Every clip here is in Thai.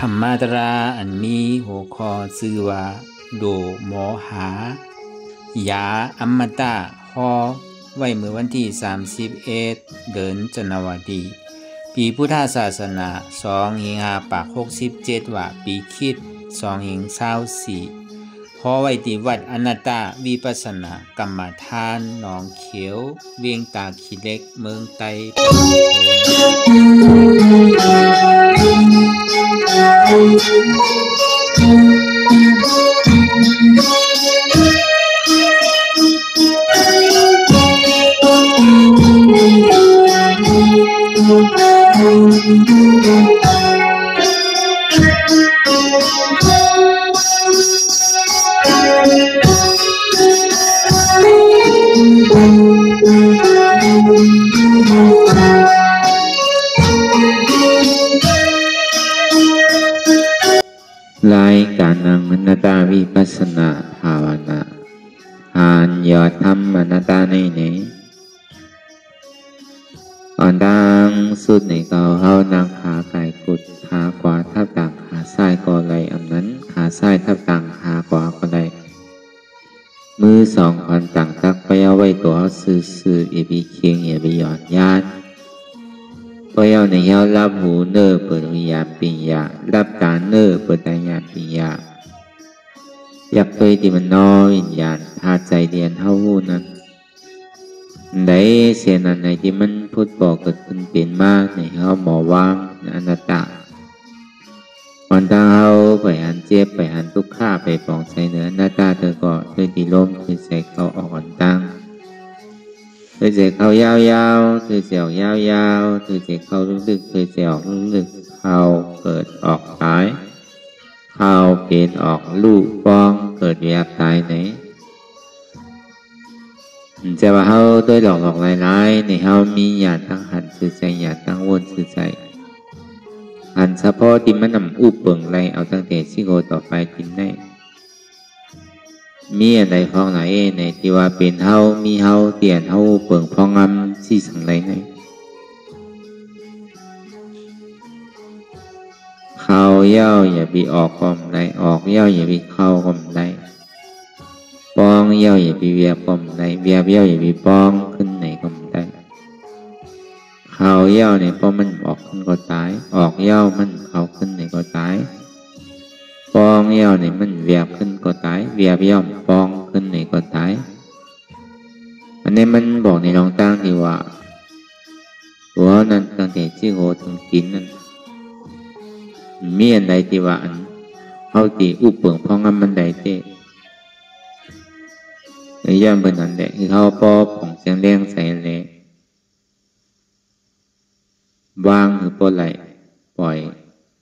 รรมตราอันมีหัวข้อชื่อว่าโดโมหายาอมตะข้อไว้เมื่อวันที่31เดือนจันวาคมปีพุทธศาสนา2567ว่าปีคริสต์2024ขอไว้ที่วัดอนัตตวิปัสสนากรรมฐานหนองเขียวเวียงตาขี้เหล็กเมืองไต้รายการอนัตตวิปัสสนาภาวนาอ่านยอดธรรมอนัตตาในนี้อ่อนดังสุดในเก่าเฮานางขาไก่กุดขาขวาทับต่างขาซ้ายก็ไหลอำนั้นขาซ้ายทับต่างขาขวาก็ได้มือสองพันต่างตักไปเอาไว้ตัวซื่อๆอย่าไปเคียงอย่าไปหย่อนญาติพอเอาในเฮารับหูเนื้อเปิดวิญญาณปิญญารับตาเนื้อเปิดตาญาณปิญญาอยากเคยที่มันน้อยวิญญาณธาตุใจเดียนเฮาหูนั้นได้เสียนั้นในที่มันพูดบอกเกิดขึ้นเป็นมากในเฮาหมอว่างอนัตตาวันทางเฮาไปหันเจ็บไปหันทุกข์ข้าไปปองใจเหนืออนัตตาเธอก็เคยตีลมเคยใจเขาออกอ่อนตั้งเคยใจเขายาวๆเคยใจออกยาวๆเคยใจเขาลึกๆเคยใจออกลึกๆเขาเกิดออกตายเขาเป็นออกลูกป้องเกิดแยบตายไหนจะว่าเฮาด้วยหลอกหลายๆในเฮามีญาติทั้งหันสื่อใจญาติทั้งวนสื่อใจหันเฉพาะที่มันนำอุปเปิงไรเอาตั้งแต่สิโกต่อไปกินได้มีอะไรพ้องไหนในที่ว่าเป็นเฮามีเฮาเตียนเฮาเปิงพ้องงำสี่สังไรไหนเข้าเย้าอย่าไปออกก่อมไรออกเย้าอย่าไปเข้าก่อมไรปองเย้าอย่าไปเวียบก่อมไรเวียบเย้าอย่าไปปองขึ้นไหนก่อมไรเข้าเย้าเนี่ยพอมันออกขึ้นก็ตายออกเย้ามันเข้าขึ้นไหนก็ตายปองเย้าเนี่ยมันเวียบขึ้นก็ตายเวียบเย้าปองขึ้นไหนก็ตายอันนี้มันบอกในรองตั้งที่ว่าตัวนั้นตั้งแต่ที่โหถึงกินนั้นมีอันใดที่ว่าอันเขาตีอุปเปิงพองมันใดเต้ในย่านบนนั้นแหละคือเขาปอของเสียงแรงใส่เลยวางหรือปล่อยปล่อย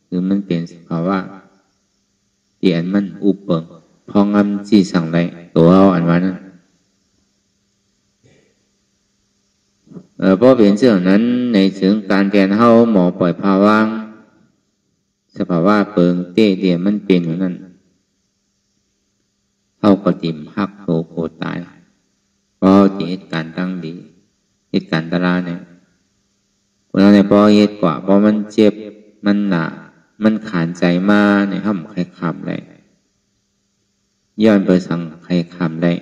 หรือมันเป็นสภาวะเตียนมันอุปเปิงพองที่สั่งไรตัวเขาอันว่านั้นเพราะเป็นเรื่องนั้นในถึงการเตียนเขาหมอปล่อยภาวะสภาวะเปิงเต้เดียมันเป็นอยู่นั่นเข้ากระดิ่มหักโตโคตายเพราะเหตุการณ์ตั้งดีเหตุการณ์ตราเนี่ยคนเราเนี่ยพอเหตุกว่าเพราะมันเจ็บมันหนามันขานใจมาในห้องใครคำได้ย้อนเปิดสั่งใครคำได้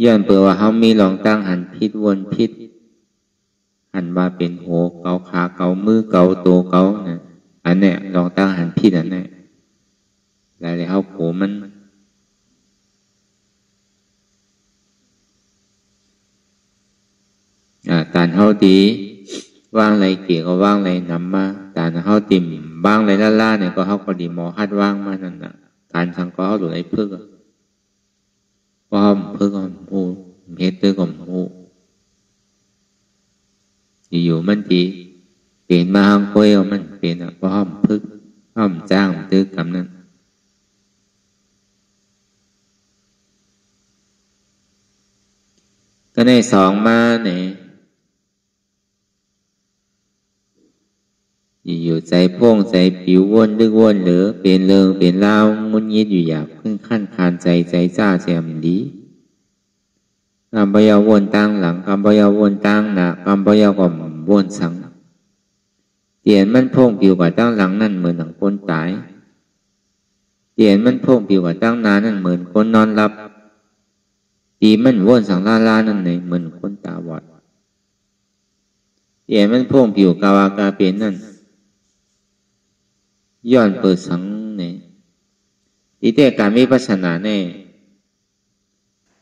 ย้อนเปิดว่าเขามีลองตั้งหันพิษวนพิษหันมาเป็นโหเกาขาเกามือเกาโตเกาเนี่ยอันเนี้ยลองตั้งหันพิษอันเนี้ยแล้วเขาโผมันตานเขาตีว่างไรเกี่ยวก็ว่างไรนำมาตานเขาติ่มว่างไรล่าเนี่ยก็เขาก็ดีหมอฮัดว่างมานั่นน่ะการสังก็เขาหลุดไรพึ่งว่าพึ่งก็โอ้เฮ็ดเตอร์ก็โอ้อยู่มันทีเป็นมาห้องคุยมันเป็นว่าห้องพึ่งห้องจ้างตื้อกำนั้นก็ในสองมาเนี่ยอยู่ใจโพ่งใจผิววนดึกวนเหลือเป็นเริงเป็นเล่ามุนยิดอยู่อยากขึ้นขั้นคานใจจ้าแจมดีคำพยาวนตั้งหลังคำพยาวนตั้งหน้าคำพยาก็วนสัง เตียนมันพงผิวกว่าตั้งหลังนั่นเหมือนหนังคนตายเตียนมันพงผิวกว่าตั้งนานั่นเหมือนคนนอนหลับตีมันว่นสังลาลานั่นไหนเหมือนคนตาบอดเตียนมันพงผิวกาวากาเป็นนั่นย้อนเปิดสังเนี่ยอีแต่การมีปัสนาแน่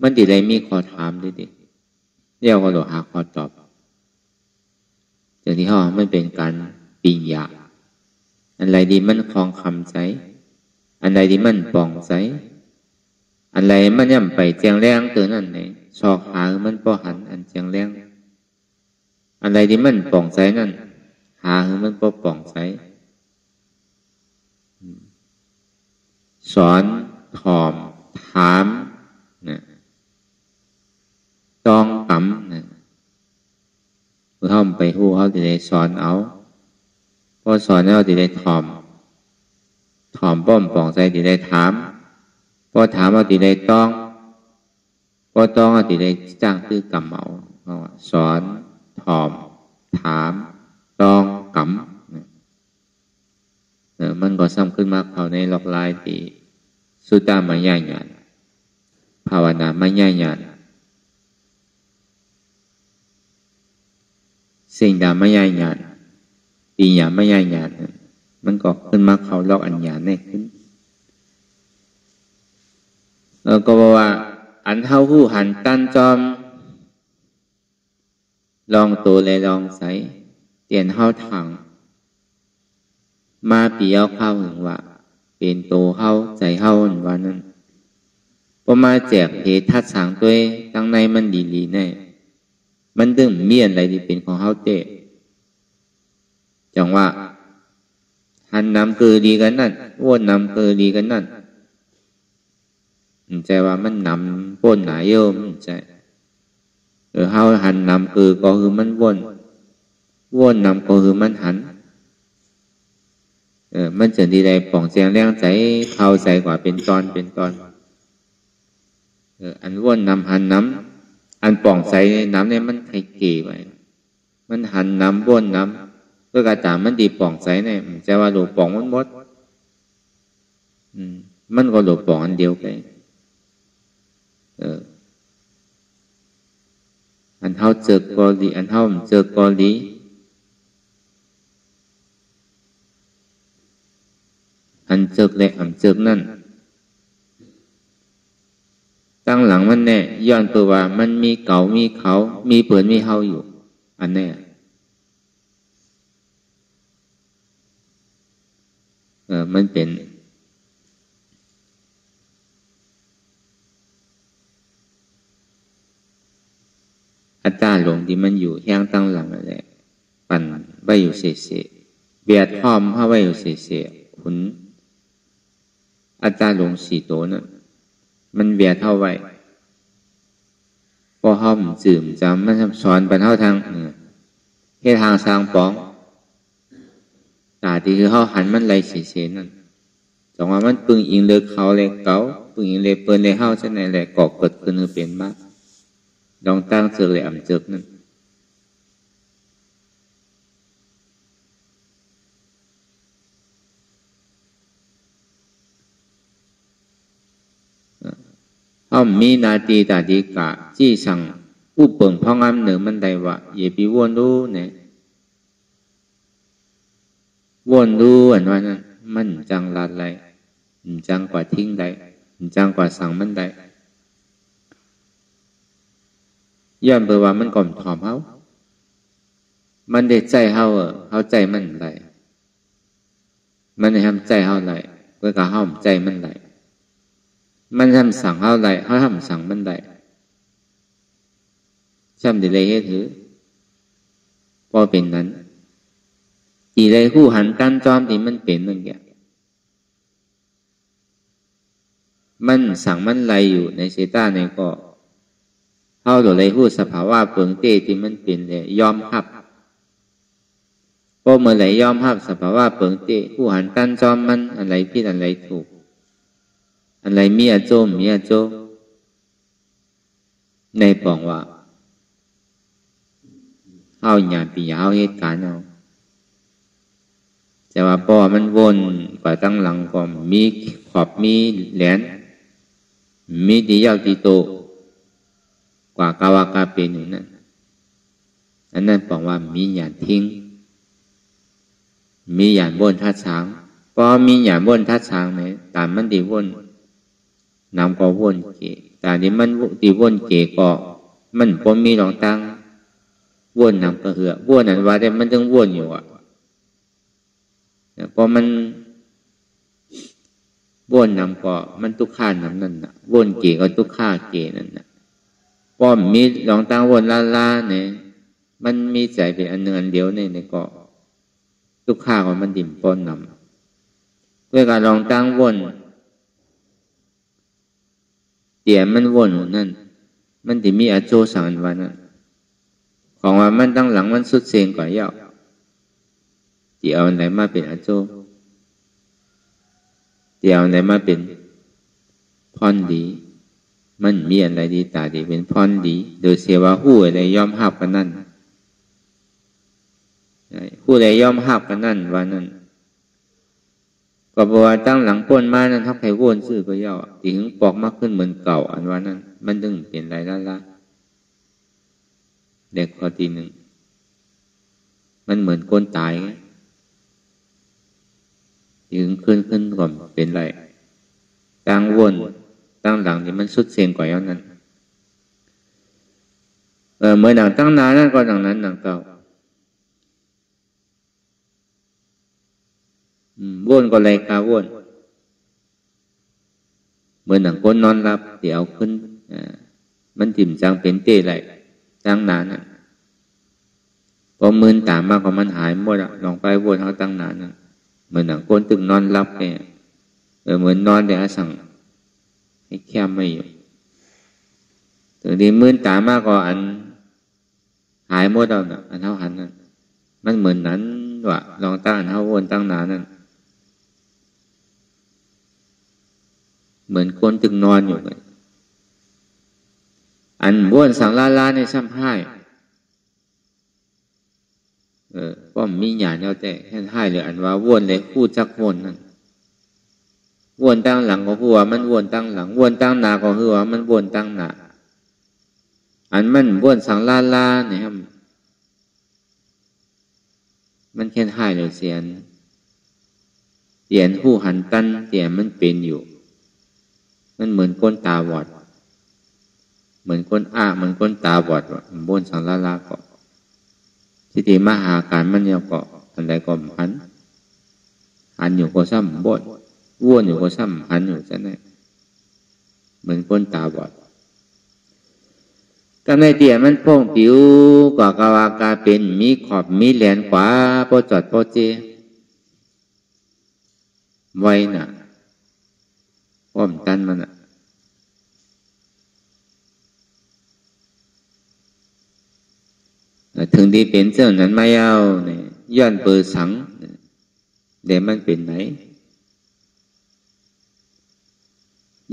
มันดีเลยมีขอถามดิเรียกว่าหลวหาขอตอบจากที่ห้อมันเป็นการปิญญาอันใดดีมันคลองคำใจอันใดดีมันป่องใจอันใดมันย่ำไปเจียงแรงเกินนั่นไหนชอกหามันป้อหันอันเจียงแรงอันใดดีมันป่องใจนั่นหามันป้อป่องใจสอนถอมถามนะต้องกำนะเมื่อเขาไปหู้เขาจะได้สอนเอาพอสอนแล้วจะได้ถอมป้อมป่องใจจะได้ถามพอถามเอาจะได้ต้องพอต้องเอาจะได้จ้างตื้อกำเอาสอนถอมถามต้องกำมันก็ซ้ำขึ้นมาเขาในหลอกลายที่สุตตามายญาณภาวนามายญาณสิ่งดามายญาณปีญามายญาณมันก็ขึ้นมาเขาลอกอัญญาณเนี่ยขึ้นแล้วก็บอกว่าอันเท่าผู้หันตั้นจอมลองตัวเลยลองใสเตียนเท่าถังมาปีเอาเข้าถึงว่าเป็นโตเข้าใจเข้าวันนั้นพอมาแจกเหตุทัดสางตัวตั้งในมันดีๆแน่มันดึงเมียนอะไรที่เป็นของเข้าเตะจังว่าหันนำคือดีกันนั่นว่นนำคือดีกันนั่นใจว่ามันนำป้นหนาเยอะมันใจเข้าหันนำคือก็คือมันว่นนำก็คือมันหันมันจะดีใดป่องเสียงแรงใจเข้าใจกว่าเป็นตอนอันว่นนำหันน้ำอันป่องใสน้ำเนี่ยมันไข่เก๋ไว้มันหันน้ำว่นน้ำเพื่อกระจามันดีป่องใสเนี่ยจะว่าหลูป่องมันหมดมันก็หลูป่องอันเดียวกันอันเท่าเจอกอลีอันเท่าเจอกอลีอันเจิกและอันเจิกนั่นตั้งหลังมันแน่ย้อนตัวว่ามันมีเก่ามีเขามีเปิดมีเฮาอยู่อันแน่มันเป็นอัตตาหลงที่มันอยู่แห้งตั้งหลังนั่นแหละปั่นไว้อยู่เสียเบียดท้อมเข้าไว้อยู่เสียขุนอาจารย์หลวงสี่โตนั่นมันเบียดเท่าไว้พอห้อมจืมจำมันสอนไปเท่าทางเฮ็ดทางสร้างป้องตาที่คือเขาหันมันไหลเสียนั่นจังว่ามันปึงอิงเลือกเขาเลยเก่าปึงอิงเลยเปินเลยเฮาเช่นไหนแหละก่อเกิดขึ้นคือเป็นมากลองตั้งเสือเลยอ่ำเจิกนั่นอ้อมมีนาตีตาดีกะจี้สั่งผู้เปิงพ่องอ้ำเหนือมันได้ว่าอย่าไปวนรู้เนี่ยวนรู้อันว่านั้นมันจังลาดไรจังกว่าทิ้งได้จังกว่าสั่งมันได้ย้อนเบอว่ามันก่อมถอมเฮามันได้ใจเฮาเฮาใจมันไรมันได้ทำใจเฮาไรเพื่อการเฮาใจมันไรมันทำสั่งเฮาไรเฮาทำสั่งมันไรช่ำดีเลยถือพอเป็นนั้นตีเลยคู่หันกันจอมที่มันเป็นนั่นแกมันสั่งมันไรอยู่ในเซต้าในก็เฮาโดยเลยคู่สภาวะเปิงเตที่มันเป็นเลยยอมรับพอเมื่อไหร่ยอมรับสภาวะเปิงเตคู่หันกันจอมมันอะไรผิดอะไรถูกอะไรมีอาโจมีอาโจในปองว่าเฮาหยาดปีเฮาเหตุการณ์เอา แต่ว่าป้อมันวนกว่าตั้งหลังก็มีขอบมีแหลนมีตียาวตีโตกว่ากาวากาเป็นอยู่นั่นอันนั้นบอกว่ามีหยาดทิ้งมีหยาดวนทัดช้างพอมีหยาดวนทัดช้างเนี่ยตามมันตีวนนำก็วนเกะแต่ที่มันตีวนเกะก็มันพอมีหลองตั้งวนนำก็เหือวนนั้นว่าแต่มันต้องวนอยู่อ่ะพอมันวนนำก็มันทุกข้านำนั่นน่ะวนเกะก็ทุกข้าเกะนั่นน่ะพอมีหลองตั้งวนล่าเนี่ยมันมีใจเป็นอันหนึ่งอันเดียวเนี่ยก็ทุกข้าก็มันดิ่มป้อนนำด้วยการลองตั้งวนเตี่ยมันวนนั่นมันที่มีอาโจสังอันวันนั้นของว่ามันตั้งหลังมันสุดเสียงกว่าเยาที่เอาไหนมาเป็นอาโจที่เอาไหนมาเป็นพรดีมันมีอะไรดีตาดีเป็นพรดีโดยเสียว่าหู้อะไรยอมหับกันนั่นหู้อะไรยอมหับกันนั่นวันนั้นก็บอกว่าตั้งหลังป้นมานั้นทักใครโวนซื่อก็เยาถึงปอกมากขึ้นเหมือนเก่าอันวันนั้นมันดึงเปลี่ยนไรละเด็กข้อที่หนึ่งมันเหมือนคนตายยืนขึ้นก่อนเป็นไรตั้งวนตั้งหลังที่มันสุดเสียงกว่าอย่างนั้นเมื่อหนังตั้งนานนั่นก็ดังนั้นหนังเก่าวนก็เลยกาวนเมื่อหนังคนนอนรับเดี๋ยวขึ้นมันถิ่มจังเป็นเต้ไรตั้งนานน่ะพอมืนตามมากกว่ามันหายหมดอ่ะลองไปวนเขาตั้งนานน่ะเหมือนหนังคนตึงนอนรับเนี่ยเหมือนนอนเดี๋ยวสั่งให้แคบไม่อยู่ถึงดีมืนตามากกว่าอันหายหมดแล้วน่ะอันเท่าหันน่ะมันเหมือนนั้นว่ะลองตั้งอันเท่าวนตั้งนานนั่นเหมือนคนตึงนอนอยู่เลยอันวนสังลาในซ้ำให้ก็มีหยาดเอาแต่แค่ให้เลยอันว่าวนเลยคู่จักวนนั่นวนตั้งหลังก็คือว่ามันวนตั้งหลังวนตั้งหน้าก็คือว่ามันวนตั้งหน้าอันมันวนสังลาเนี่ยครับมันแค่ให้เลยเสียนเตียนหู้หันตันเตียนมันเป็นอยู่มันเหมือนก้นตาบอดเหมือนก้นเหมือนก้นตาบอดบนสังลาก็สิติมหาการมันเนี่ยก็อันใดก็หันอยู่ก็ซ้ำบดวนอยู่ก็ซ้ำหันอยู่ซะแน่เหมือนก้นตาบอดก็ในเตียมันโป่งผิวกว่ากาวากาเป็นมีขอบมีแหลนขวาปอจอดปอเจไว้น่ะป้อมตันมันน่ะถึงที่เป็นเจ้านั้นไม่เอาเนี่ยย้อนเปิดสังเดี๋ยวมันเป็นไหน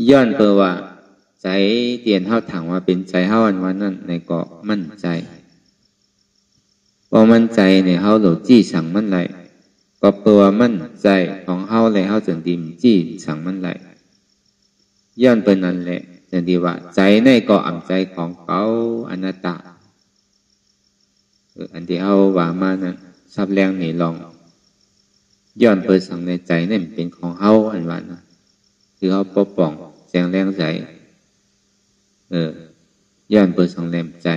ย้อนเปิดว่าใจเตียนเท่าถังว่าเป็นใจเท่าวันนั้นในเกาะมั่นใจพอมั่นใจเนี่ยเท่าหลดจี้สั่งมันไหลก็เปิดว่ามั่นใจของเท่าเลยเท่าจนดิมจี้สั่งมันไหลย้อนเปิดนั่นแหละจนดีว่าใจในเกาะอ่ำใจของเขาอนัตตาอันที่เอาว่ามานั้นซับแรงนี่ลองย้อนเปิดสั่งในใจนี่เป็นของเฮาอันว่านะคือเขาปกป้องแสงแรงใจย้อนเปิดสั่งแรงใจ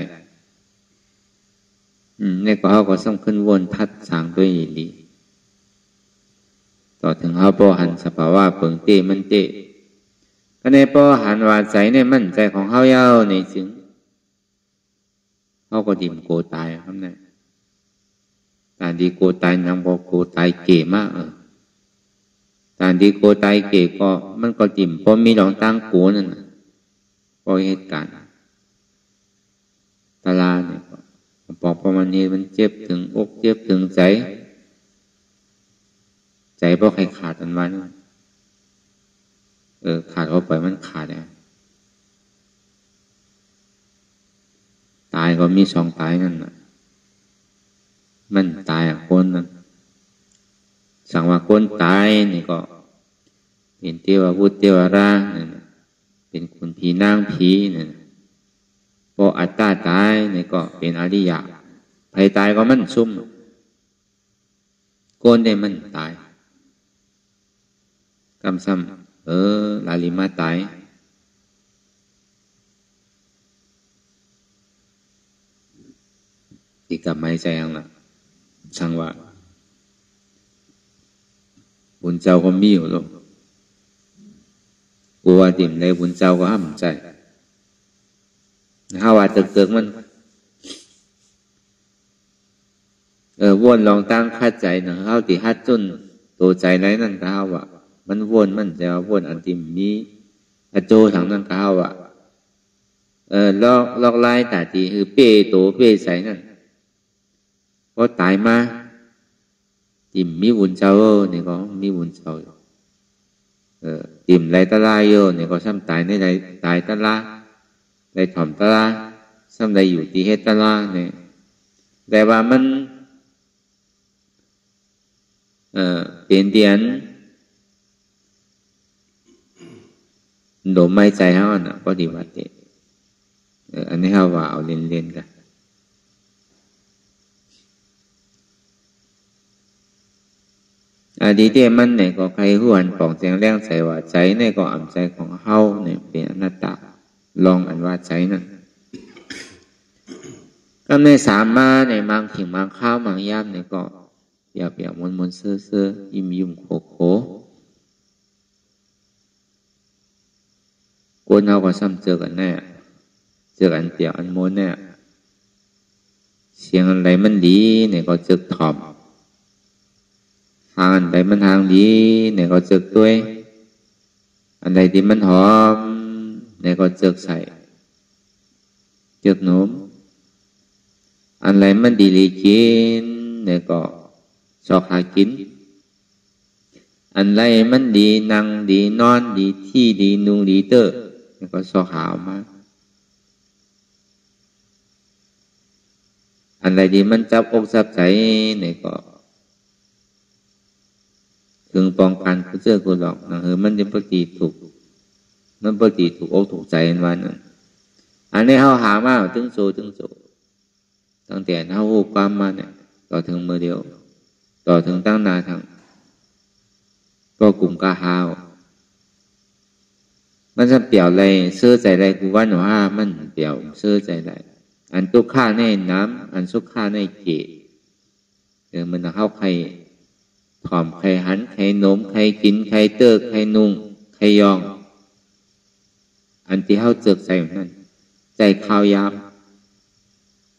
ในก็เฮาก็ส่งขึ้นวนทัดสางด้วยอีหลีต่อถึงเฮาปอหันสภาวะเปิงเตมันเตก็ในปอหันว่าใจเนี่ยมั่นใจของเฮายาวในจึงเขาก็ดิ่มโกตายครับเนี่ยตานดีโกตายนำก็โกตายเก๋มากตานดีโกตายเก๋ก็มันก็ดิ่มเพราะมีหลองตั้งโกนั่นพอเหตุการณ์ตาลาเนี่ยบอกประมาณนี้มันเจ็บถึงอกเจ็บถึงใจเพราะใครขาดอันวันขาดเข้าไปมันขาดแล้วตายก็มีสองตายนั่นน่ะมันตายคนนั้น สังว่าคนตายนี่ก็เป็นเทวบุตรเทวราเป็นคนผีนางผีนี่พออัตตาตายนี่ก็เป็นอริยะใครตายก็มันซุ่มโกนได้มันตายกำซ้ำลาลิมาตายที่กลับไม่ใจยังล่ะช่างว่าบุญเจ้าก็มีอยู่หรอกกูว่าติ่มในบุญเจ้าก็ห้ามใจถ้าว่าจะเกิดมันวนลองตั้งคาดใจนะเขาติฮัดจนตัวใจไหนนั่นก็เขาว่ามันวนมันจะวนอันติมมีอโจทางนั้นก็เขาว่าลอกไล่ตาตีคือเป้โตเป้ใสนั่นพอตายมาติมมีบุญเจ้าเนี่ยก็มีบุญเจ้าติมไรตะลายเนี่ยก็ซ้ำตายในไรตายตะลาไรถ่อมตะลาซ้ำไรอยู่ที่เฮตตะลาเนี่ยแต่ว่ามันเปลี่ยนเดียนโดมไม่ใจเขาน่ะก็ดีวัดเตอันนี้เขาว่าเอาเล่นๆกันดีเดียมันเนี่ยก็ใครหวนปองแจงแรงใส่ว่าใจเนี่ยก็อ่ำใจของเฮาเนี่ยเป็นอนัตตาลองอันว่าใจนั่นก็ในสามมาในมังขิงมังข้าวมังย่ำเนี่ยก็เปียกมนเซ่อยิ้มโขกวนเอาก็ซ้ำเจอกันแน่เจอกันเปียกอันมนแน่เสียงอะไรมันดีเนี่ยก็เจอถ่อมทางอันใดมันทางดีเนี่ยก็เจอด้วยอันใดที่มันหอมเนี่ยก็เจอใส่เจอโน้มอันไรมันดีลีกินเนี่ยก็ชอบหากินอันไรมันดีนั่งดีนอนดีที่ดีนุ่งดีเตอเนี่ยก็ชอบหามาอันไรดีมันจับอกจับใจเนี่ยก็ถึงป้องกันกูเจอกูหลอกนะมันจะปฏิถูกมันปฏิถูกอกถูกใจวันนั้นอันนี้เขาหามาถึงโซตั้งแต่เขาหูความมาเนี่ยต่อถึงมือเดียวต่อถึงตั้งนาทางก็กลุ่มกาฮาวมันจะเปี่ยวอะไรเสื้อใจอะไรกูว่าหนูว่ามันเปี่ยวเสื้อใจอะไรอันตุกข้าในน้ำอันสุกข้าในเกศมันเข้าใครถ่อมใครหันใครโน้มใครกินใครเติกใครนุ่งใครยองอันที่เข้าเจือกใจเหมือนนั้นใจข้าวยาม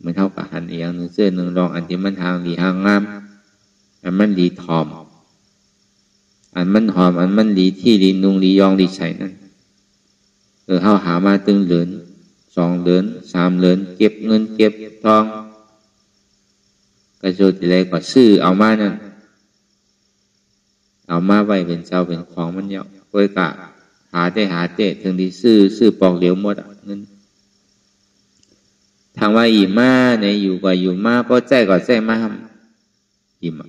มันเท่ากับหันเอียงหนึ่งเสื้อหนึ่งรองอันที่มันทางดีทางงามอันมันดีถอมอันมันหอมอันมันดีที่ดีนุ่งดียองดีใส่นั่นเข้าหามาตึงเหลือน2 เหรียญ3 เหรียญเก็บเงินเก็บทองกระโจนอะไรก็ซื้อเอามานั่นเอามาไว้เป็นเจ้าเป็นของมันเยอะโดยกะหาเตะถึงที่ซื้อปอกเหลียวหมดเงินทางว่าอิ่มมาเนี่ยอยู่กว่าอยู่มาเพราะใจก็ใจมาทำอิ่ม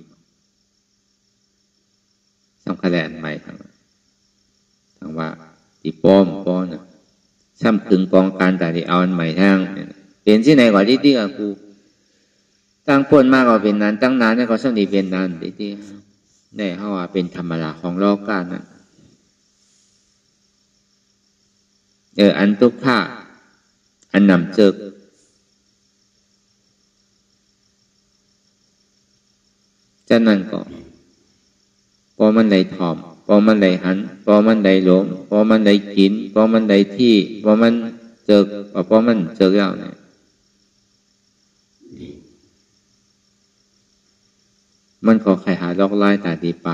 สำคัญแหละใหม่ทางว่าตีป้อมน่ะซ้ำถึงกองการแต่ที่เอาอันใหม่ทางเป็นที่ไหนกว่าที่กับกูตั้งพ้นมากกว่าเป็นนานตั้งนานเนี่ยก็ซ้ำดีเป็นนานที่ได้เขาว่าเป็นธรรมดาของโลกกันนั่นอันทุกข้าอันนำเจิกจะนั่นก็พอมันได้ถอมพอมันได้หันพอมันได้หลงพอมันได้กินพอมันได้ที่พอมันเจิกพอมันเจิกแล้วเนี่ยมันก็ใครหาลอกไล่ตาดีปล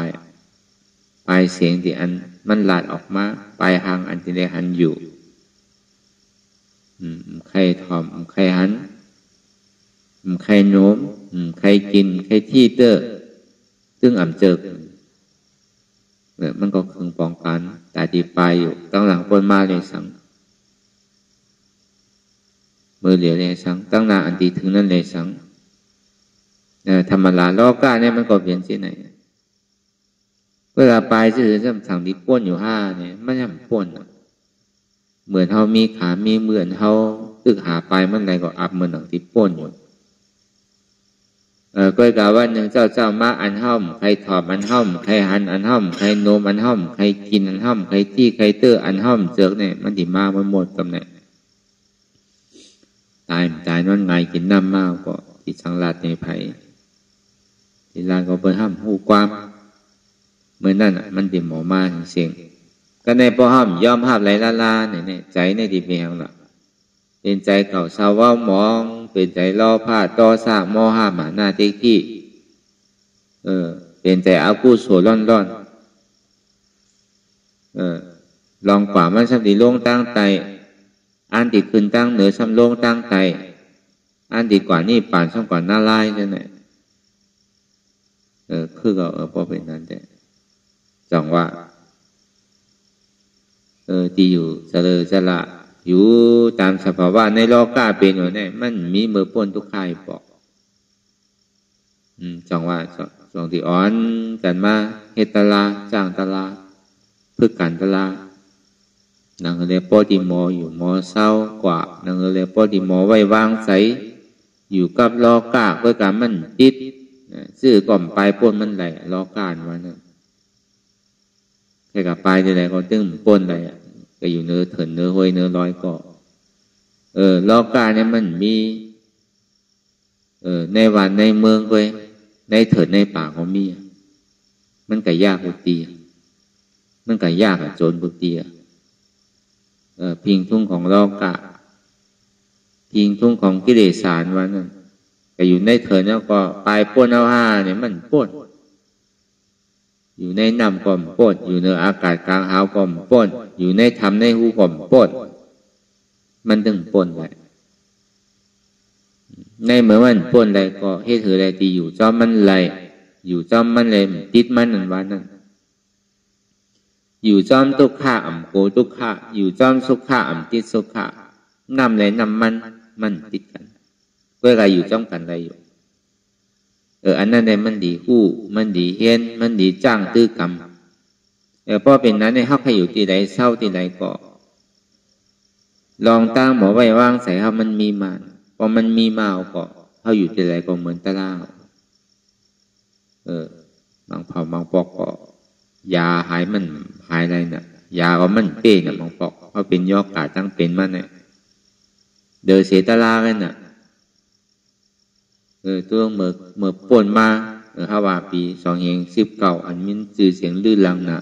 ายเสียงที่อันมันหลาดออกมาปลายหางอันที่ได้หันอยู่ใครถอมใครหันใครโน้มใครกินใครที่เตอซึ่งอ่ำเจิกมันก็คึงปองกันตาดีปลายอยู่ตั้งหลังปนมาเลยสังมือเหลียวเลยสังตั้งหน้าอันดีถึงนั่นเลยสังธรรมดาโลกาเนี่ยมันก็เปลี่ยนที่ไหน เวลาไปซื่อๆสั่งที่ป้วนอยู่ห้าเนี่ยไม่ใช่ป้วนเหมือนเขามีขามีเหมือนเขาตึกหาไปเมื่อไรก็อับเหมือนหนังที่ป้วนอยู่ก็กล่าวว่าหนึ่งเจ้ามาอันห้อมใครถอบอันห้อมใครหันอันห้อมใครโนมอันห้อมใครกินอันห้อมใครที่ใครเตออันห้อมเจือกเนี่ยมันที่มาหมดกำเนี่ยตายนอนไงกินน้ำมากก็ที่สังลาดในไผ่ที่ลานก็เปิดห้ามหูความเมื่อนั่นมันติหมอมาเสียงก็ในพอห้ามยอมห้ามไหลลาเนี่ยใจในดิบเมียงล่ะเป็นใจเก่าชาวว่ามองเป็นใจล่อผ้าต่อสร้างมอห้าหมาหน้าเต็กที่เป็นใจเอากู้สวยร่อนลองกว่ามันสัมดีโล่งตั้งใจอันดีขึ้นตั้งเหนือสัมโล่งตั้งใจอันดีกว่านี่ป่านช่องกว่าหน้าลายนั่นแหละคือก็พอเป็นนั้นแต่จังว่าที่อยู่จะละอยู่ตามสภาวะในโลกาเป็นอยู่เนี่ยมันมีมือป้นทุกข่ายบอกจังว่าสองที่อ่อนกันมาเฮตลาจ้างตลาพึกกันตลานังเรียปอติโมอยู่มอเศร้ากว่านังเรียปอติโมไว้วางใสอยู่กับโลกาเพื่อการมันติดซื้อก่อมปลายป้นมันไหลโลกาวันนั้นแค่กับปลายที่ไหนก็ตึ้งป้นไหลก็อยู่เนื้อเถินเนื้อห้อยเนื้อร้อยก็โลกาเนี่ยมันมีในวันในเมืองเว้ยในเถินในป่าก็มีมันก็ยากบุตรีมันก็ยากโจรบุตรีพิงทุ่งของโลกาพิงทุ่งของกิเลสารวันนั้นก็อยู่ในเถินแล้วก็ปลายป้นเอาห้าเนี่ยมันป้นอยู่ในน้ำก่อมป้นอยู่ในอากาศกลางหาวก่อมป้นอยู่ในธรรมในหูก่อมป้นมันถึงป้นไว้ในเมื่อมันป้นอะไรก็เฮ็ดถืออะไรที่อยู่จอมมันไหลอยู่จอมมันเลยติดมันนั่นวันนั้นอยู่จอมทุกข้าอ่ำโกทุกข้าอยู่จอมสุขข้าอ่ำติดสุขข้านำเลยนำมันติดกันเพื่ออะไรอยู่จอมกันอะไรอยู่อันนั้นเนี่ยมันดีคู่มันดีเฮียนมันดีจ้างตื้อกรรมเพราะเป็นนั้นเนี่ยเขาใครอยู่ที่ใดเศร้าที่ใดก็ลองตั้งหมอไว้ว่างใส่เขามันมีมาพอมันมีมาก็เขาอยู่ที่ใดก็เหมือนตะล่าบางเผาบางปอกก็ยาหายมันหายอะไรน่ะยาก็มันเป้น่ะบางปอกเขาเป็นยอกกาตั้งเป็นมันเนี่ยเดินเสียตะล่ากันน่ะตัวเมื่อป่นมาฮาวาปี2019อันมินจือเสียงลื่นลังน่ะ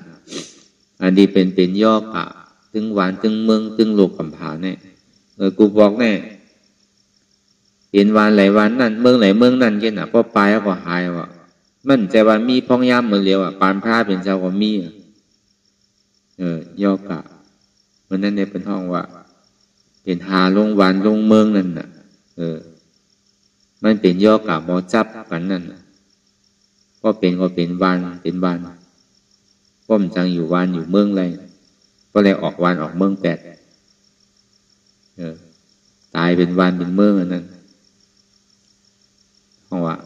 อันนี้เป็นย่อกะถึงหวานถึงเมืองถึงโลกกำผาเนี่ยกูบอกแน่เห็นวานไหลวานนั่นเมืองไหลเมืองนั่นแค่น่ะพอไปแล้วก็หายว่ะมันใจว่ามีพองยามเหมือนเลียวปานพระเป็นเจ้าก็มีย่อกะมันนั่นเนี่ยเป็นห้องว่าเป็นหาลงวานลงเมืองนั่นน่ะมันเป็นย่อกะบอจับกันนั่นก็เป็นวันก็มันจังอยู่วันอยู่เมืองไรก็เลยออกวันออกเมือง8ตายเป็นวันเป็นเมืองนั่นเพราะว่า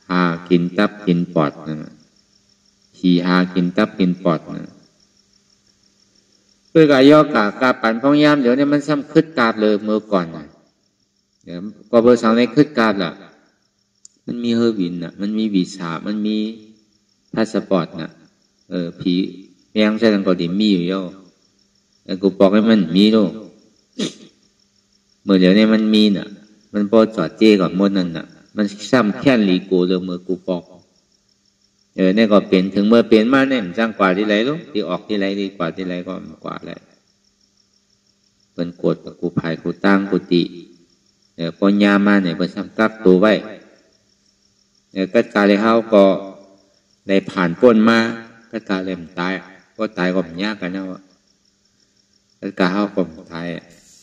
หากินตับกินปอดนั่นขี่หากินตับกินปอดนั่นเพื่อกะย่อกะกาปั่นพองยามเดี๋ยวนี้มันซ้ำคึดกาบเลยเมื่อก่อนนะเดี๋ยวก็เบอร์2ในคึดกาบล่ะมันมีเฮอร์วินน่ะมันมีวีซ่ามันมีพาสปอร์ตน่ะผีแมงใช่ตังก็ดิมีอยู่ย่อกูบอกให้มันมีโลเมื่อเดี๋ยวนี้มันมีน่ะมันพอจอดเจ้ก่อนหมดนั่นน่ะมันซ้ำแค่ลีโกเลยเมื่อกูบอกเนี่ยก็เป็นถึงเมื่อเป็นมาเนี่ยจังกว่าที่ไรลูกที่ออกที่ไรดีกว่าที่ไรก็กว่าเลยเป็นกดกูภายกูตั้งกูติพอยามาเนี่ยเป็นซ้ำกักตัวไว้ก็ตายเลยเขาก็ได้ผ่านพ้นมาก็ตายเลยมันตายก็ตายก็มันยากกันนะวะก็กาเขาก็ตาย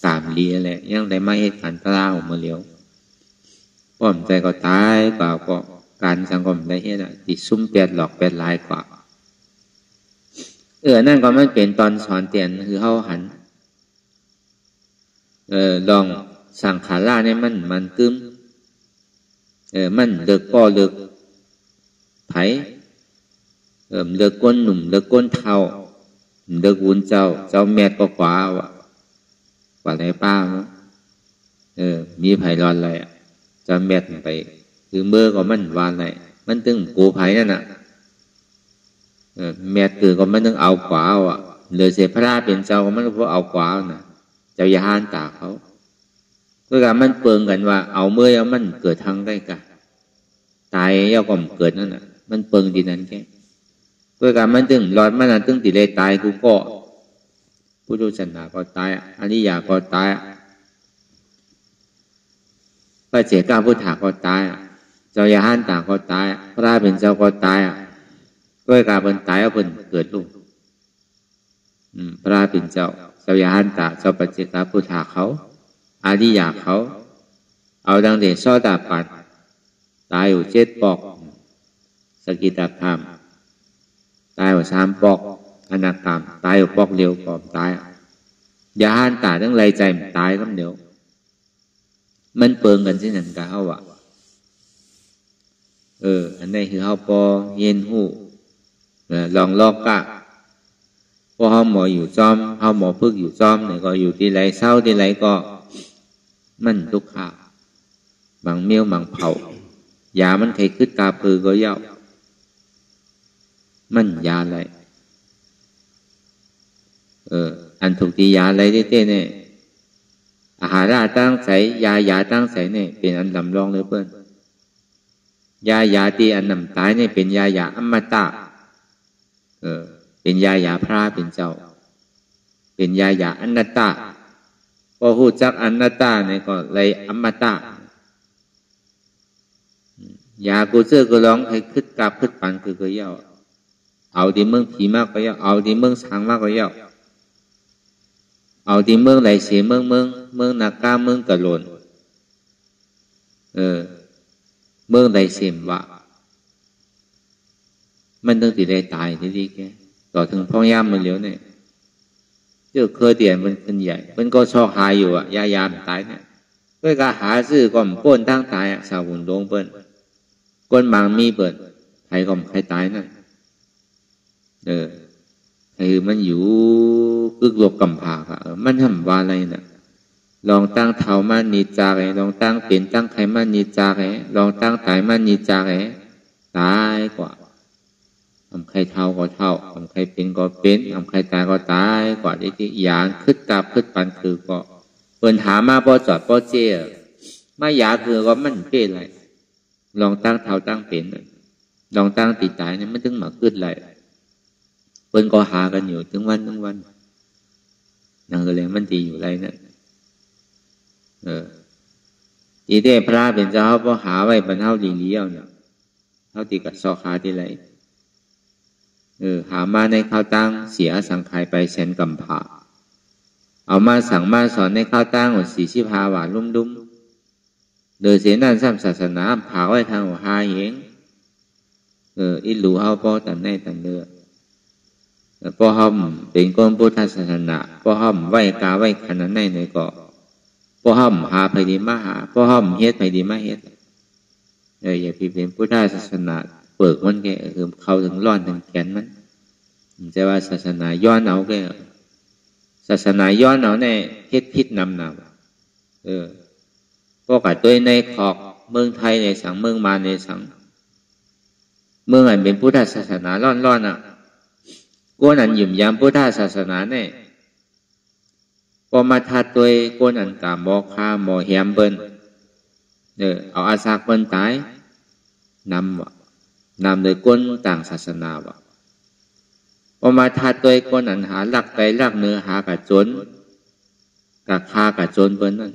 ตามเลียแหละยังได้มาเหตุการณ์ตลาออกมาเลี้ยวป้อมใจก็ตายกว่าก็การสังคมได้เห็นอ่ะติดซุ่มเปลี่ยนหลอกเปลี่ยนลายกว่านั่นก็มันเป็นตอนสอนเตียนคือเขาหันลองสั่งขาล่าเนี่ยมันกึ้มมันเลิกป้อเลิกไผ เลือกก้นหนุ่มเลือกก้นเทาเลือกวุ้นเจ้าแม่ก็ขวาวะกว่าไรป้าเนาะมีไผ่ร้อนอะไรเจ้าแม่ไปคือเมื่อก็มันวานอะไรมันตึงกูไผ่นั่นน่ะแม่คือก็มันต้องเอาขวาวะเลยเสียพระราเป็นเจ้าก็มันก็เอาขวาวน่ะเจ้าอย่าห้านตาเขาด้วยการมันเปิงกันว่าเอาเมื่อเอามันเกิดทางได้กันตายเย่าก็เกิดนั่นน่ะมันเปิงดีนั้นแค่ด้วยการมันตึงรอดมันตึงติเลยตายกูก็ผู้ดูชนะก็ตายอริยาก็ตายพระเจ้าพุทธาก็ตายเจ้าอย่าห้านตาก็ตายพระราเป็นเจ้าก็ตายด้วยการเป็นตายเอาเป็นเกิดลูกพระราเป็นเจ้าอย่าห้านตาเจ้าพระเจ้าพุทธาเขาอริยาเขาเอาดังเดชโสดาปัตตายอยู่7 ปอกสกิทาคามตายอยู่3 ปอกอนาคามตายอยู่ปอกเดียวก่อนตายอย่าห้านตาทั้งไรใจตายก็เดียวมันเปิงกันที่นั่นก็เอาอันนี้คือเขาพอเย็นหูลองลอกกะพอเขาหมออยู่จอมเขาหมอพึกอยู่จอมเนี่ยก็อยู่ที่ไรเศร้าที่ไรก็มันทุกข์ขาบางเมี้ยวบางเผายามันใครขึ้นตาพือก็เย้ามันยาอะไรอันถูกตียาอะไรได้เต้เนี่ยอาหาราตั้งใสยาตั้งใสเนี่ยเป็นอันลำลองเลยเพื่อนยาที่อันนำตายเนี่ยเป็นยาอมตะเป็นยาพระเป็นเจ้าเป็นยาอนัตตาพอหูจักอนัตตาเนี่ยก็เลยอมตะยากูเจอกูร้องให้คึดกลับคึดปันคือก็เย้าเอาที่เมืองผีมากก็เย้าเอาที่เมืองช้างมากก็เย้าเอาที่เมืองไหลเสียเมืองนาคาเมืองกะโลนเมืองไหลเสียมวะมันต้องติดได้ตายที่ดีแกต่อถึงพ่อย่ามมันเหลียวเนี่ยเจ้าเคยเตียนมันขึ้นใหญ่มันก็ชอบหายอยู่ยาตายเนี่ยเพื่อการหาซื้อก่อมป้นทั้งตายสาวหุ่นโดงเปิ้นก้นบางมีเปิดใครก่อมใครตายนั่นคือมันอยู่อึกลบกำผากมันทำว่าอะไรน่ะลองตั้งเท้ามันนิจาไงลองตั้งเป็นตั้งใครมันนิจาไงลองตั้งตายมันนิจาไงตายกว่าทำใครเท่าก็เท่าทำใครเป็นก็เป็นทำใครตายก็ตายกว่าที่ยานคึดกลับคึดปันคือก็เปิ่นหามาพอจอดพอเจี๊ยมาหยาคือก็มันเป็นไรลองตั้งเท้าตั้งเป็นลองตั้งติดตายเนี่ยมันถึงมาขึ้นไรเปิ้นก็หากันอยู่ถึงวันนั่นก็เลยมันดีอยู่ไรนั่นทีเดียพระเป็นเจ้าพอหาไว้บรรเทาดีเลี้ยวเนี่ยเท่าตีกับซอคาที่ไรหามาในข้าวตั้งเสียสังขายไปแสนกำผาเอามาสั่งมาสอนในข้าวตั้ง45 หวานลุ่มโดยเสียนั่นซ้ำศาสนาผาไว้ทางหาเองอิหลูเฮาป้อตันในตันเลือป้อห้อมเป็นก้นพุทธศาสนาป้อห้อมไหวกาไหวขนาดในก็ป้อห้อมหาไผดีมาหาป้อห้อมเฮ็ดไผดีมาเฮ็ดอย่าพี่เป็นพุทธศาสนาเปิกมันแกคือเขาถึงร้อนถึงแขนมันจะว่าศาสนาย้อนเอาแกศาสนาย้อนเอาในเฮ็ดพิษนำก็กัดตัวในขอกเมืองไทยในสังเมืองมาในสังเมืองอันเป็นพุทธศาสนาร้อนกวนอันหยุ่มยามพุทธศาสนาเนี่ยพอมาทัดตัวกวนอันกาหมอคาหมอแหมเบิ้นเอาอาสาเบิ้นตายนำโดยกวนต่างศาสนาวะพอมาทัดตัวกวนอันหาหลักไกหลักเนื้อหากะจนกะคากะจนเบิ้นนั่น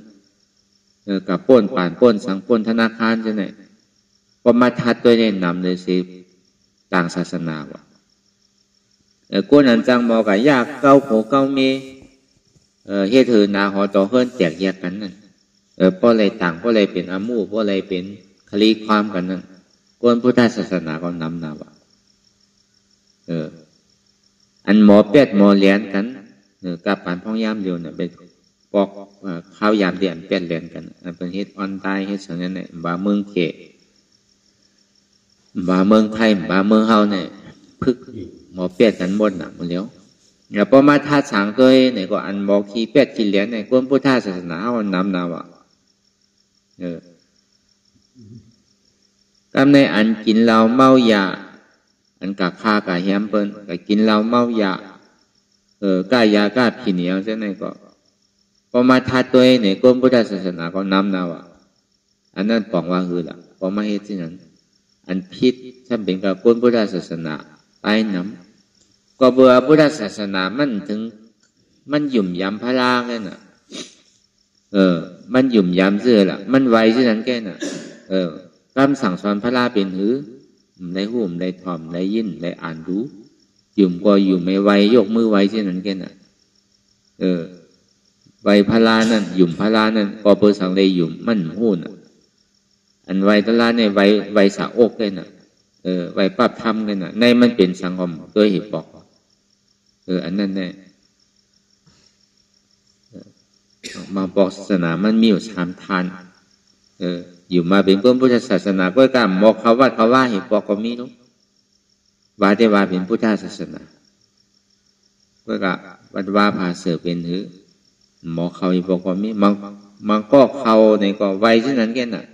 กับป้นป่านป้นสังป้นธนาคารจะไหนพอมาทัดตัวเนี่ยนำโดยสิต่างศาสนาวะกวนอันจังบอกกับยากเก้าโผเก้าเมเฮ็ดถือนาหอต่อเฮิรนแตกแยกกันนั่นเพราะอะไรต่างเพราะอะไรเป็นอามูเพราะอะไรเป็นคลีความกันนั่นกวนพุทธศาสนาก็นำนาวะอันหมอเป็ดหมอเลี้ยนกันกับปานพ่องยามเดียวเนี่ยเป็นปอกข้าวยามเดียนเป็ดเลี้ยนกันเป็นเฮ็ดออนไลน์เฮ็ดส่วนนั้นเนี่ยบาเมืองเขบาเมืองไทยบาเมืองเฮาเนี่ย พึกหมอเปียดกันหมดน่ะมันเลี้ยวอย่าพอมาท่าฉางตัวไหนก็อันบอกขี้เปียดขี้เหรียญในกวนพุทธศาสนาเอาน้ำนาวะก็ในอันกินเหล้าเมายาอันกะฆ่ากะแฮมเปิ้นกะกินเหล้าเมายาก้ายาก้าผีเหนียวเช่นไหนก็พอมาทัดตัวในกรมพุทธศาสนาก็น้ำนาวะอันนั้นปองว่าคือละพอมาเฮ็ดที่นั้นอันพิษถ้าเป็นกับกรมพุทธศาสนาไปน้ำก็เบื่อพุทธศาสนามันถึงมันหยุ่มยำพระราแค่น่ะมันหยุ่มยำเสื้อละมันไวที่นั้นแค่น่ะคำสั่งสอนพระราเป็นหือในหูมในถ่อมในยินในอ่านรู้หยุ่มก็อยู่ไม่ไวยกมือไว้ที่นั้นแค่น่ะไวพระรานั่นหยุ่มพระรานั่นก็เปิดสั่งได้หยุ่มมันหูน่ะอันไวพระราในไวสาอกแค่น่ะไวปรับธรรมแค่น่ะในมันเป็นสังคมโดยเหตุบอกอันนั้นแน่มาบอกศาสนามันมีอยู่3 ทานอยู่มาเป็นพุทธศาสนาก็กล้ามอกเขาว่าเหตุบอกก็มีเนาะว่าได้ว่าเป็นพุทธศาสนาก็กะวัดว่าพาเสือเป็นหือหมอเขาเหตุบอกก็มีมันก็เขาในก็ไวเช่นนั้นแค่น่ะ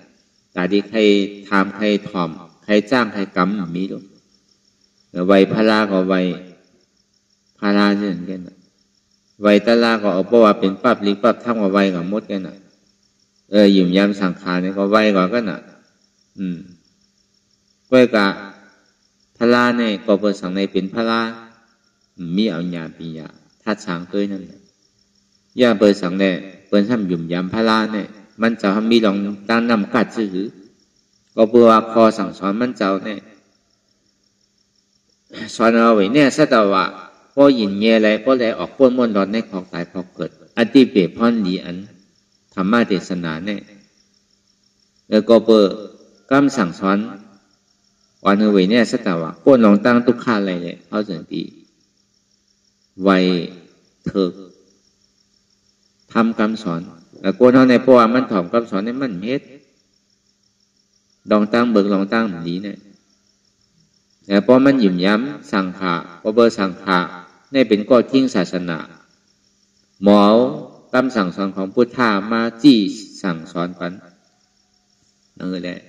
แต่ที่ใครทำใครถ่อมใครจ้างใครกำมีเนาะไวพระราก็ไวพระราเช่นนั้นแค่น่ะไวตะลาก็เอาเพราะว่าเป็นปั๊บลิกปั๊บทำกับไวกับมดกันน่ะหยุ่มยำสังขารเนี่ยก็ไวกว่ากันน่ะก็กะพระราเนี่ยก็เปิดสังในเป็นพระรามีเอาญาปีญาทัดสางตัวนั่นแหละย่าเปิดสังเนี่ยเปิดทำหยุ่มยำพระราเนี่ยมันจะทำมีลองตั้งนำกัดซื่อก็เพื่อว่าคอสั่งสอนมันเจ้าเนี่ยสอนเอาไว้เนี่ยสัตว์ว่าพอยินเย่อะไรพออะไรออกป้วนม้วนร้อนในของตายพอเกิดอติเปรพรดีอันธรรมะเทศนาเนี่ยแล้วก็เปิดกำสั่งสอนวันเอาไว้เนี่ยสัตว์ว่าป้วนลองตั้งทุกข้าอะไรเลยเขาสันติไวเถิกทำคำสอนแล้วป้วนเขาในเพราะว่ามันถ่อมคำสอนในมันเฮ็ดลองตั้งเบิกลองตั้งดีเนี่ยแต่พอมันหยิ่มย้ำสังขารพอเบอร์สังขารนี่เป็นก้อทิ้งศาสนาหมอคำสั่งสอนของพุทธามาจี้สั่งสอนกันนั่นแหละ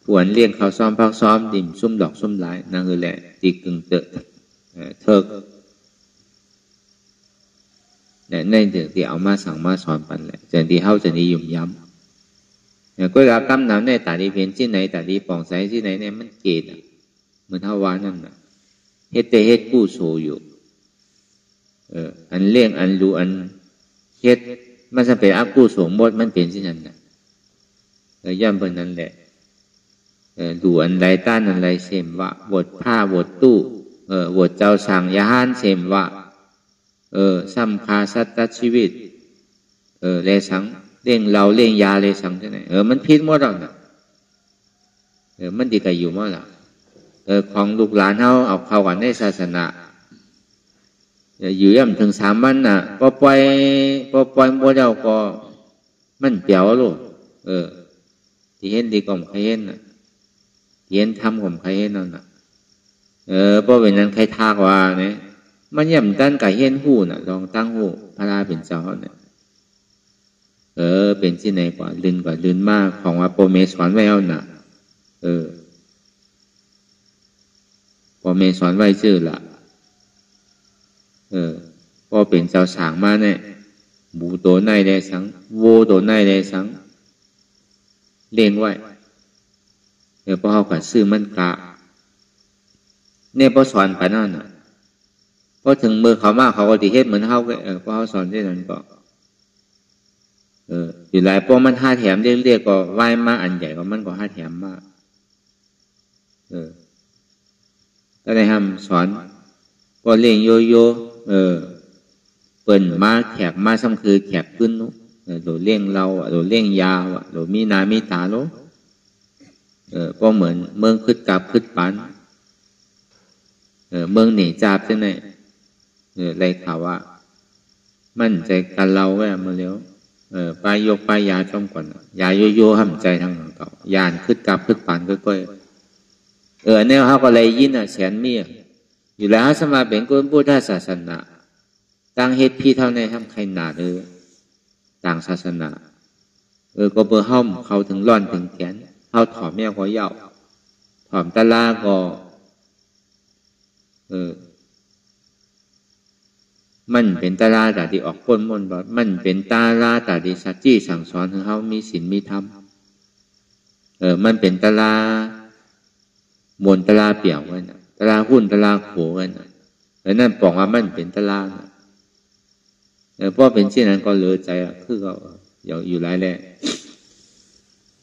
ผวนเลี้ยงเขาซ้อมพักซ้อมดิ่มซุ่มดอกซุ่มหลายนั่นแหละตีกึ่งเตอะเถิกเนี่ยในเดือดที่เอามาสั่งมาสอนกันแหละจะที่เขาจะนิยมย้ำก็รับกำนำในตาดีเพียนที่ไหนตาดีป่องใสที่ไหนเนี่ยมันเกตเหมือนเท่าวานั่นน่ะเฮ็ดแต่เฮ็ดกู้โซอยู่อันเลี้ยงอันรู้อันเฮ็ดมันจะเป็นอักกู้โสมหมดมันเป็นที่นั่นน่ะย่ำเป็นนั้นแหละดูอันไรต้านอันไรเสมวะบทผ้าบทตู้บทเจ้าสั่งยาห้านเสมวะซ้ำคาสัตว์ชีวิตเลสังเลี้ยงเราเลี้ยงยาเลยสังที่ไหนมันพิษหมดแล้วนะมันดีกับอยู่หมดแล้วของลูกหลานเอาเข้ากันในศาสนาอยู่ย่ำถึง3 วันน่ะก็ปล่อยหมดแล้วก็มันเปลี่ยวลูกที่เห็นดีกว่าใครเห็นน่ะเห็นทำของใครเห็นนั่นน่ะเพราะเป็นนั้นใครทากว่าเนี่ยมันย่ำด้านไก่เห็นหูน่ะลองตั้งหูพระราเป็นเจ้าเนี่ยเป็นที่ไหนกว่าลื่นมากของว่าโปรเมสอนไว้เอาหนักโปรเมสอนไว้ชื่อละพอเป็นเจ้าสางมาเนี่ยหมูตัวในได้สังโวตัวในได้สังเลี้ยงไว้พอเขากัดซื้อมันกะเนี่ยพอสอนไปนั่นน่ะพอถึงมือเขามากเขาก็ติเฮ็ดเหมือนเขาพอเขาสอนที่นั่นก็อยู่หลายพวกมัน5 แถมเรียกก็ไหว้มาอันใหญ่ก็มันก็5 แถมมากก็ได้ทำสอนก็เลี้ยงโยโย่เปิ่นมาแขกมาซ้ำคือแขกขึ้นนู้โดเลี้ยงเราโดเลี้ยงยาวโดมีนามีตาโลก็เหมือนเมืองขึ้นกับขึ้นปันเมืองหนีจับใช่ไหมไรข่าวว่ามั่นใจกันเราแว่มาเร็วปลายยาจอมก่อนยาโยโย่ห้ามใจทางเก่ายานขึ้นกับขึ้นปันก็ แนวเขาก็เลยยินแสนเมียอยู่แล้วสมาเป็นคนพุทธศาสนาตั้งเหตุพี่เท่าในทำใครหนาเลยต่างศาสนาก็เบอร์ห้อมเขาถึงร่อนถึงแขนเขาถอมแมวก็เย่าถอมตะลาก็มันเป็นตาลาแต่ที่ออกพ้นมนต์บ่มันเป็นตาลาแต่ที่สัจจี้สั่งสอนถึงเขามีศีลมีธรรมมันเป็นตาลามนตาลาเปี่ยวกันตาลาหุ้นตาลาโขกันแล้วนั่นบอกว่ามันเป็นตาลาเพราะเป็นเช่นนั้นก็เลยใจคือเขาอยู่หลายแหล่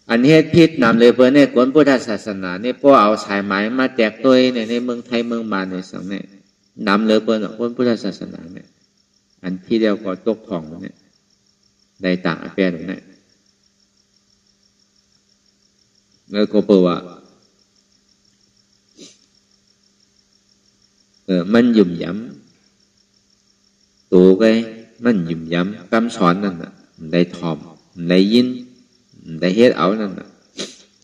อันเหตุพิษนำเลยเพื่อในกวนพุทธศาสนาเนี่ยพวกเอาสายไหมมาแจกตัวในเมืองไทยเมืองบาลในสังเนี่ยนำเลยเพื่อนกวนพุทธศาสนาเนี่ยอันที่เดียวก็ตกของเนี่ยได้ต่างแปลตรงนี้แล้วก็เปิดว่ามันหยุ่มย้ำตัวไงมันหยุ่มย้ำคำสอนนั่นน่ะได้ทอมได้ยินได้เฮ็ดเอานั่นน่ะ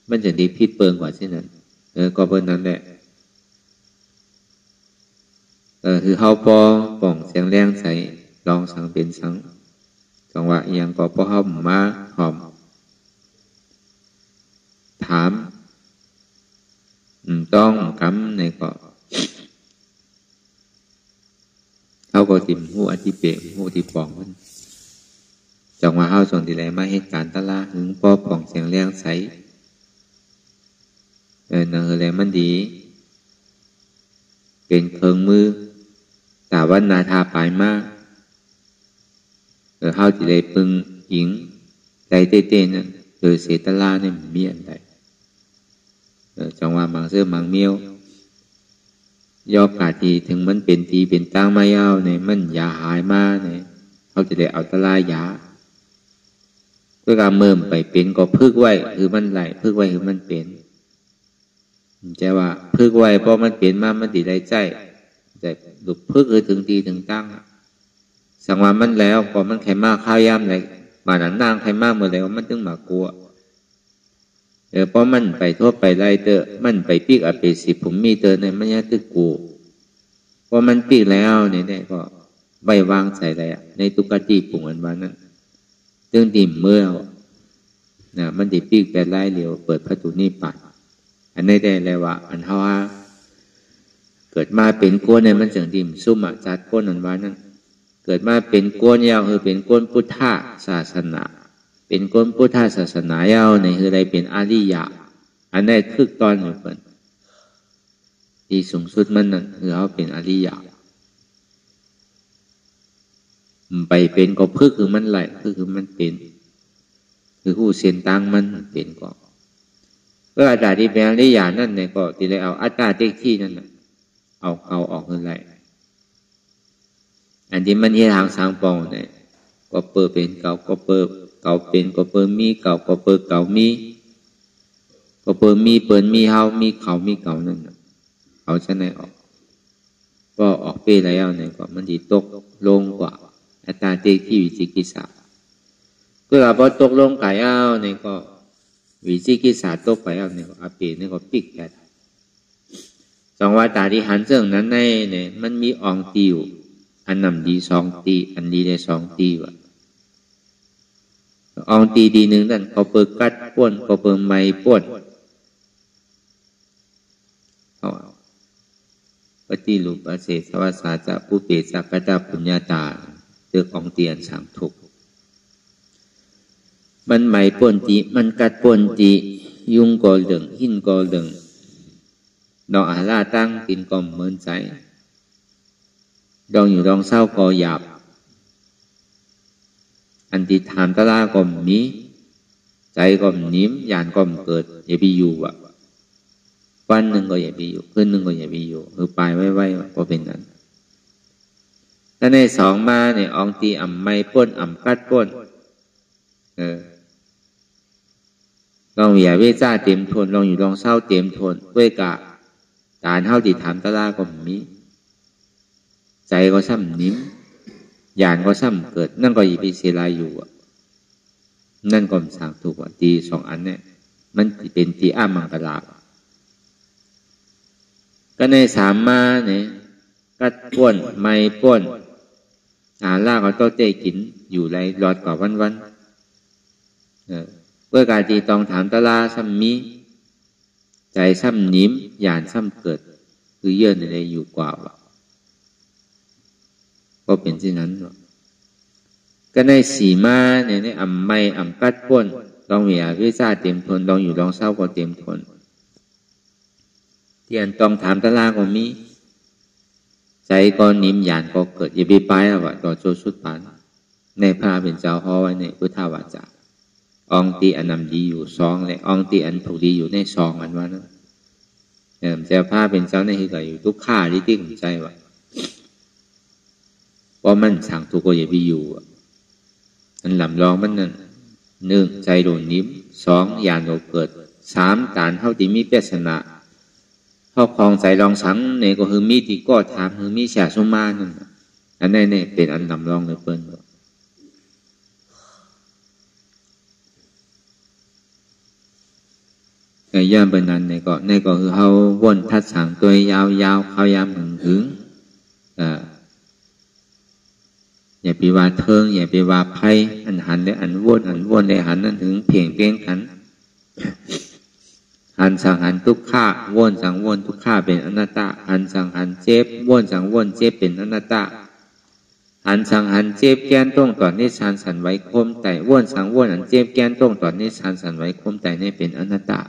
มันจะดีพิษเปิงกว่าเช่นนั้นก็เปิงนั้นแหละคือเฮาปอป่องเสียงแรงใส่ลองสังเป็นสังจังหวะอย่างก็พอเฮามาหอมถามต้องกำในก็เขาก็ติ่มหูอธิเปะหูที่ป่องมันจังหวะเฮาส่วนที่ไหนมาเหตุการณ์ตะลาหึงพอป่องเสียงแรงใส่นั่นอะไรมันดีเป็นเครื่องมือแต่ว่านาทาปลายมากเฮาที่ได้ปึงหญิงใจเต้นๆนั่นโดยเสตลาเนี่ยมีอันใดจังหวะบางเสื้อบางเมียวยอกกาทีถึงมันเป็นทีเป็นตั้งมาเย้าเนี่ยมันยาหายมาเนี่ยเขาจะได้เอาตะลายาเพื่อการเมื่อไปเป็นก็พึกไว้คือมันไหลพึกไว้คือมันเป็นจะว่าพึกไว้เพราะมันเป็นมามันติดได้ใจแต่ดุพึกคือถึงทีถึงตั้งสังวามันแล้วพอมันไขมากข้าวยำเลยมาหนังนางไขมากเมื่อไรมันถึงมากลัวเพราะมันไปทั่วไปไล่เตอมันไปปีกอเปสิผมมีเตอในมันยังตึกกูพอมันปีกแล้วเนี่ยก็ใบวางใส่อะไรในตุกติปุ่งอันวันนั้นเรื่องดิ่มเมื่อนะมันติปีกแต่ไล่เหลียวเปิดประตูนี่ปัดอันนี้ได้เลยว่าอันเขาว่าเกิดมาเป็นก้นเนี่ยมันเสียงดิ่มซุ่มจัดก้นอันวันนั้นเกิดมาเป็นก้นยาวคือเป็นก้นพุทธศาสนาเป็นก้นพุทธศาสนายาวในคืออะไรเป็นอริยะอันนี้คือตอนหนึ่งคนที่สูงสุดมันนั่นคือเขาเป็นอริยะไปเป็นก็พึกคือมันไหลคือมันเป็นคือผู้เสียนตังมันเป็นก็ก็อาจารย์ที่เป็นอริยะนั่นเนี่ยก็ที่เลยเอาอัตตาเต็กที่นั่นเอาออกคือไหลอันที่มันที่ทางสางปองเนี่ยก็เปิดเป็นเก่าก็เปิดเก่าเป็นก็เปิดมีเก่าก็เปิดเก่ามีก็เปิดมีเปิดมีเฮามีเขามีเก่านั่นเอาชนะออกก็ออกไปแล้วเนี่ยก็มันดีตกลงกว่าอัตราเตที่วิจิกิจสาก็เราพอตกลงไก่เอาเนี่ยก็วิจิกิจสาตกไปเอาเนี่ยก็อาเปเนี่ยก็ปิกแกจังหวะตาที่หันเสื่องนั้นในเนี่ยมันมีอองตีอยู่อันนำดี2 ตีอันดีได้2 ตีว่ะอองตีดีหนึ่งนั่นเขาเปิดกัดป้วนเขาเปิดไม้ป้วนเขาปฏิรูปเสสวสาจะผู้เปรสักกะตาปุญญาตาเตือกองเตียนสามทุกมันไม้ป้วนตีมันกัดป้วนตียุงก็เหลืองหินก็เหลืองดอกอาลาตั้งกินก็เหมือนใจดองอยู่ดองเศร้าก็หยาบอันที่ถามตะลาก็มีใจก็นิ่มยานก็เกิดอย่าไปอยู่อ่ะวันหนึ่งก็อย่าไปอยู่คืนหนึ่งก็อย่าไปอยู่คือปลายไว้ก็เป็นนั้นถ้าในสองมาเนี่ยอองตีอ่ำไม่ป้นอ่ำกัดป้นลองอย่าเวจ้าเต็มทนลองอยู่ลองเศร้าเต็มทนด้วยกะการเท่าที่ถามตะลาก็มีใจก็ซ้ำนิ่มยานก็ซ้ำเกิดนั่นก็อย่าไปเสียลายอยู่นั่นก็สั่งถูกว่าตี2 อันเนี่ยมันเป็นตีอ้ามังกลา ก็ในสามมาเนี่ยกัดป้วนไม่ป้วนลากเอาโต๊ะเต้กินอยู่ไรรอดกว่าวันเพื่อการตีตองถามตะลาซ้ำมีใจซ้ำนิ้มหยานซ้ำเกิดคือเยื่อในอยู่กว่าก็เป็นเช่นนั้นก็ในสีมาเนี่ยในอ่ำไม่อ่ำกัดป้วนลองมีวิชาเต็มทนลองอยู่ลองเศร้าก็เต็มทนเทียนตองถามตะลาก็มีใจก็นิ่มหยานก็เกิดอย่าไปไปว่าต่อโจสุดปานในพระเป็นเจ้าห้อไว้ในพุทธวาจาองตีอันนำดีอยู่สองและองตีอันถูกดีอยู่ในสองอันว่านั้นเจ้าพระเป็นเจ้าในที่เกิดอยู่ทุกข้าที่ของใจว่าเพราะมันสั่งถูกก็อย่าไปอยู่อันหลำลองมันนั่นหนึ่งใจโดนนิ่มสองหยานก็เกิดสามการเท่าที่มีเปรียชนะเข้าคลองใจลองสังเนี่ยก็คือมีที่ก็ถามคือมีเสียสมมานั่นอันนี้เนี่ยเป็นอันนำรองเลยเปิ้ลในย่ามเป็นนั้นเนี่ยก็คือเขาวนทัดสังตัวยาวๆเขายามถึงอย่าไปว่าเทิงอย่าไปว่าไพ่อันหันและอันวนในหันนั้นถึงเพียงเพียงขันหันสังหันทุกข้าวนสังวนทุกข้าเป็นอนัตตาหันสังหันเจ็บวนสังวนเจ็บเป็นอนัตตาหันสังหันเจ็บแกนตรงต่อนิสานสันไว้คมไตวนสังวนหันเจ็บแกนตรงต่อนิสานสันไว้คมไตนี่เป็นอนัตตา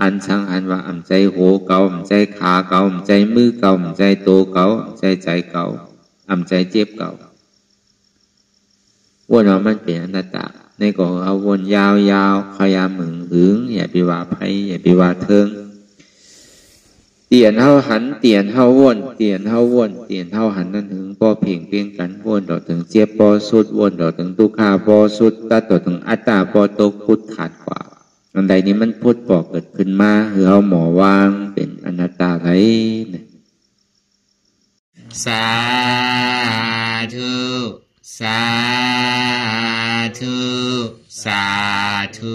หันสังหันว่าอ่ำใจโหเก่าอ่ำใจขาเก่าอ่ำใจมือเก่าอ่ำใจโตเก่าอ่ำใจเก่าอ่ำใจเจ็บเก่าวนเอามันเป็นอนัตตาในก็เอาวนยาวขยามหึงอย่าไปว่าไพ่อย่าไปว่าเทิงเตียนเท่าหันเตียนเท่าวนเตียนเท่าวนเตียนเท่าหันนั่นถึงพอเพ่งเพียงกันวนต่อถึงเจ็บพอสุดวนต่อถึงทุกขาพอสุดตัดต่อถึงอัตตาพอตกพุทธขาดกว่าอันใดนี้มันพุทธปอกเกิดขึ้นมาคือเอาหมอวางเป็นอนัตตาไรสาธุสาธุสาธุ